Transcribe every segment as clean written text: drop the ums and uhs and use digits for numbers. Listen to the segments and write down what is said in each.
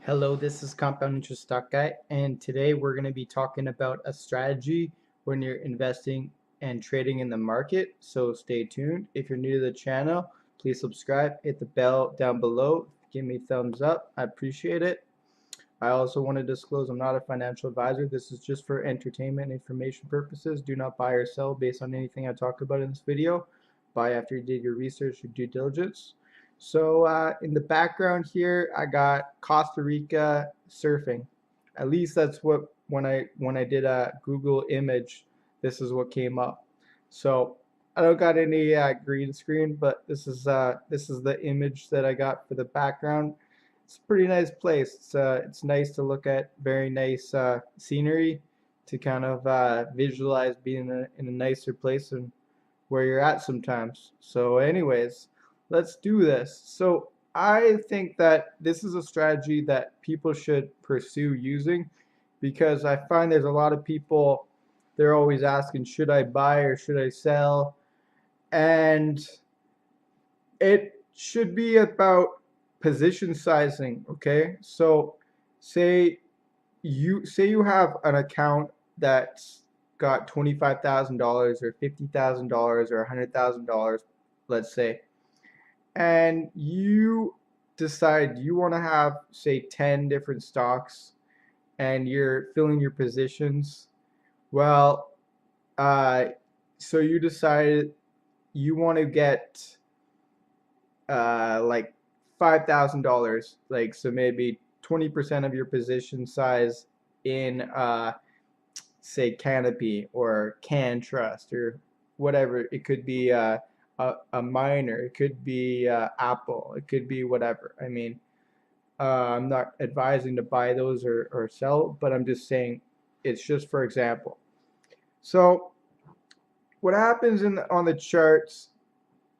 Hello, this is Compound Interest Stock Guy, and today we're going to be talking about a strategy when you're investing and trading in the market. So stay tuned. If you're new to the channel, please subscribe, hit the bell down below, give me a thumbs up. I appreciate it. I also want to disclose I'm not a financial advisor. This is just for entertainment and information purposes. Do not buy or sell based on anything I talk about in this video. Buy after you did your research or due diligence. So in the background here, I got Costa Rica surfing. At least that's what when I did a Google image, this is what came up. So I don't got any green screen, but this is the image that I got for the background. It's a pretty nice place. It's nice to look at, very nice scenery to kind of visualize being in a nicer place than where you're at sometimes. So anyways, let's do this. So I think that this is a strategy that people should pursue using because I find there's a lot of people, they're always asking, should I buy or should I sell? And it should be about position sizing, okay? So say you have an account that's got $25,000 or $50,000 or $100,000, let's say, and you decide you want to have, say, 10 different stocks and you're filling your positions. Well, uh, so you decided you want to get like $5,000, like so maybe 20% of your position size in say Canopy or Can Trust or whatever. It could be a miner, it could be Apple, it could be whatever. I mean, I'm not advising to buy those or sell, but I'm just saying it's just for example. So what happens on the charts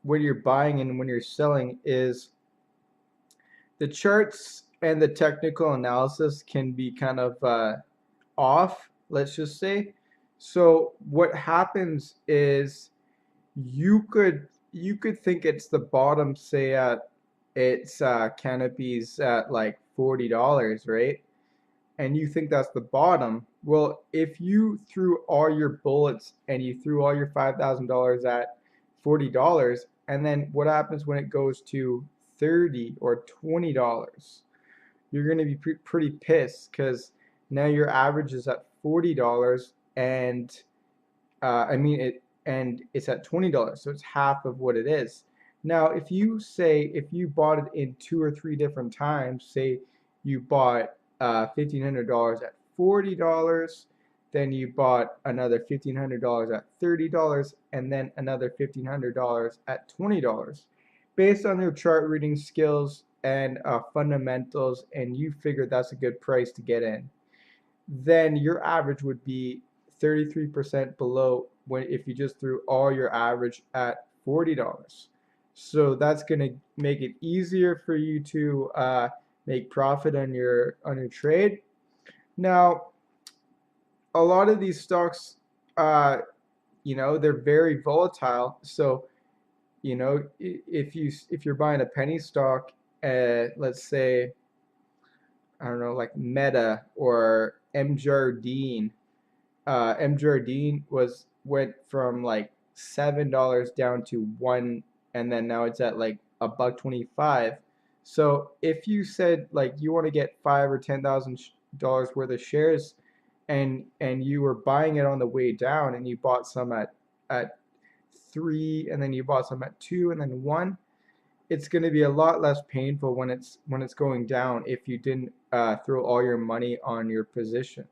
when you're buying and when you're selling is the charts and the technical analysis can be kind of off, let's just say. So what happens is you could think it's the bottom, say at it's Canopy's at like $40, right? And you think that's the bottom. Well, if you threw all your bullets and you threw all your $5,000 at $40, and then what happens when it goes to 30 or $20? You're going to be pretty pissed because now your average is at $40 and I mean it and it's at $20, so it's half of what it is. Now, if you bought it in two or three different times, say you bought $1,500 at $40, then you bought another $1,500 at $30, and then another $1,500 at $20. Based on your chart reading skills and fundamentals, and you figured that's a good price to get in, then your average would be 33% below when if you just threw all your average at $40. So that's going to make it easier for you to make profit on your trade. Now, a lot of these stocks, they're very volatile. So, if you're buying a penny stock, let's say, I don't know, like Meta or M Jardine. M Jardine went from like $7 down to one, and then now it's at like a buck 25. So if you said like you want to get $5,000 or $10,000 worth of shares, and you were buying it on the way down, and you bought some at three, and then you bought some at two, and then one, it's going to be a lot less painful when it's going down if you didn't throw all your money on your position.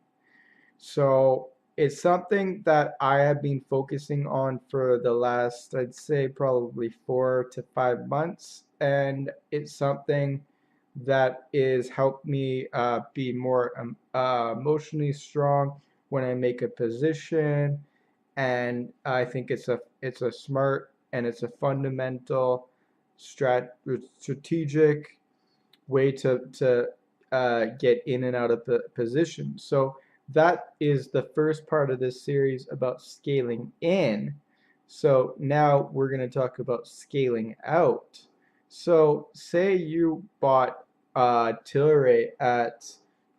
So it's something that I have been focusing on for the last, I'd say, probably 4 to 5 months, and it's something that is helped me be more emotionally strong when I make a position, and I think it's a smart and it's a fundamental strategic way to get in and out of the position. So that is the first part of this series about scaling in. So now we're going to talk about scaling out. So say you bought Tilray at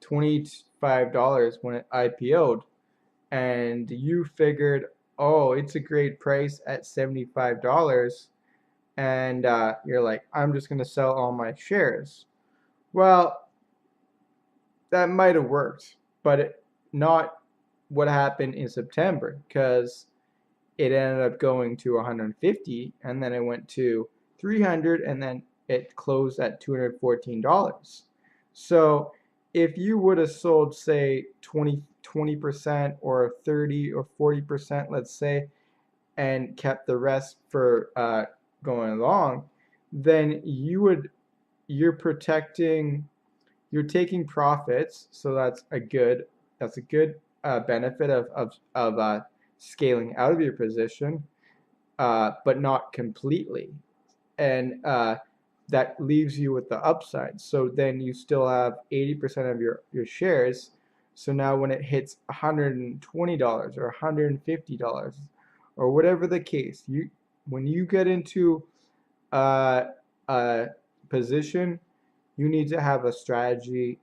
$25 when it IPO'd, and you figured, oh, it's a great price at $75, and you're like, I'm just going to sell all my shares. Well, that might have worked, but not what happened in September, because it ended up going to 150, and then it went to 300, and then it closed at $214. So if you would have sold, say, 20% or 30 or 40%, let's say, and kept the rest for going along, then you're protecting, you're taking profits. So that's a good benefit of scaling out of your position, but not completely. And that leaves you with the upside. So then you still have 80% of your shares. So now when it hits $120 or $150 or whatever the case, when you get into a position, you need to have a strategy,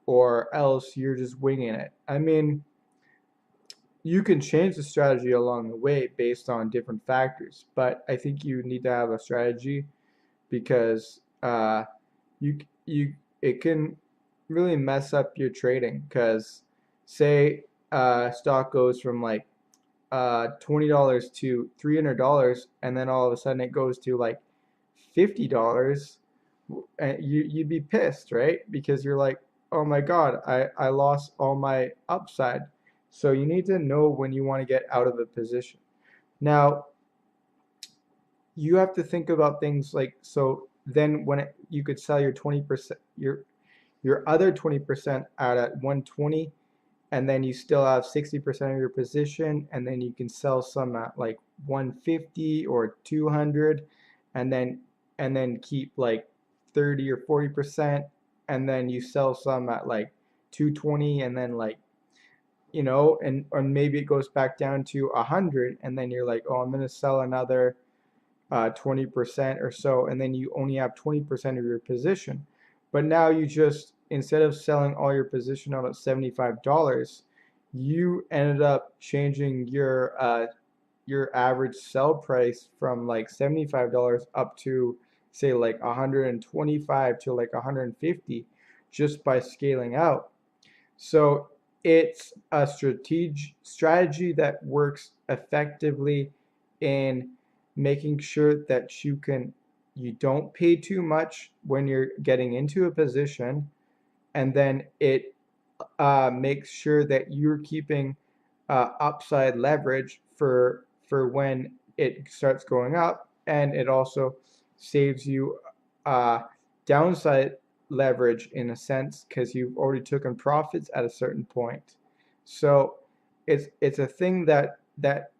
or else you're just winging it. I mean, you can change the strategy along the way based on different factors, but I think you need to have a strategy, because you it can really mess up your trading. Because say stock goes from like $20 to $300, and then all of a sudden it goes to like $50, and you'd be pissed, right? Because you're like, oh my God, I lost all my upside. So you need to know when you want to get out of a position. Now, you have to think about things like, so then you could sell your 20%, your other 20% out at 120, and then you still have 60% of your position, and then you can sell some at like 150 or 200, and then keep like 30 or 40%, and then you sell some at like 220, and then like, and or maybe it goes back down to 100, and then you're like, oh, I'm going to sell another 20% or so, and then you only have 20% of your position. But now you just, instead of selling all your position out at $75, you ended up changing your average sell price from like $75 up to, say, like 125 to like 150, just by scaling out. So it's a strategy that works effectively in making sure that you don't pay too much when you're getting into a position, and then it makes sure that you're keeping upside leverage for when it starts going up, and it also saves you downside leverage in a sense, because you've already taken profits at a certain point. So it's a thing that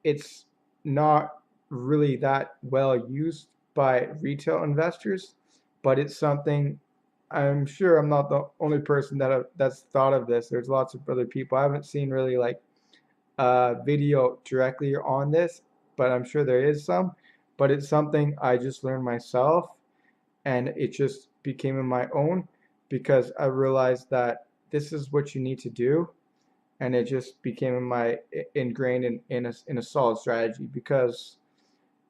it's not really that well used by retail investors, but it's something, I'm sure I'm not the only person that's thought of this. There's lots of other people. I haven't seen really like a video directly on this, but I'm sure there is some. But it's something I just learned myself, and it just became in my own, because I realized that this is what you need to do, and it just became ingrained in a solid strategy. Because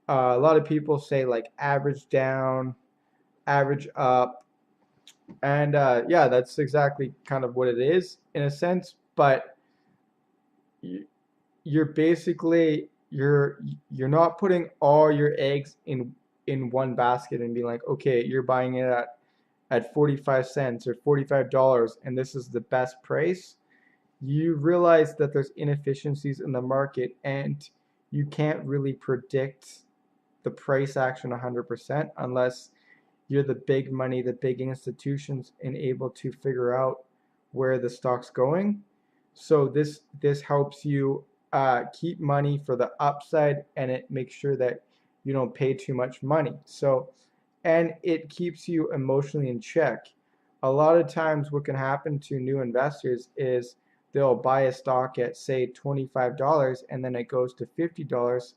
a lot of people say like average down, average up, and yeah, that's exactly kind of what it is in a sense. But you're basically you're not putting all your eggs in one basket and being like, okay, you're buying it at 45 cents or $45, and this is the best price. You realize that there's inefficiencies in the market, and you can't really predict the price action 100% unless you're the big money, the big institutions, and able to figure out where the stock's going. So this helps you keep money for the upside, and it makes sure that you don't pay too much money. So, and it keeps you emotionally in check. A lot of times what can happen to new investors is they'll buy a stock at, say, $25, and then it goes to $50,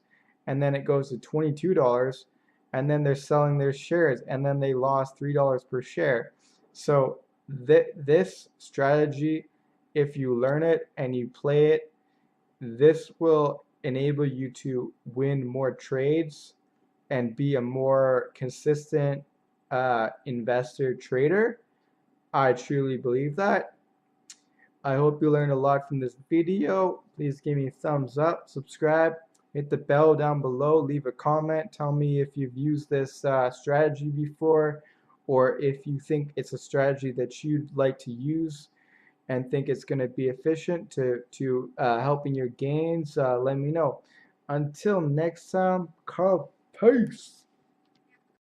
and then it goes to $22, and then they're selling their shares, and then they lost $3 per share. So this strategy, if you learn it and you play it, this will enable you to win more trades and be a more consistent investor trader. I truly believe that. I hope you learned a lot from this video. Please give me a thumbs up, subscribe, hit the bell down below, leave a comment, tell me if you've used this strategy before, or if you think it's a strategy that you'd like to use and think it's going to be efficient to helping your gains. Let me know. Until next time, Carl, peace.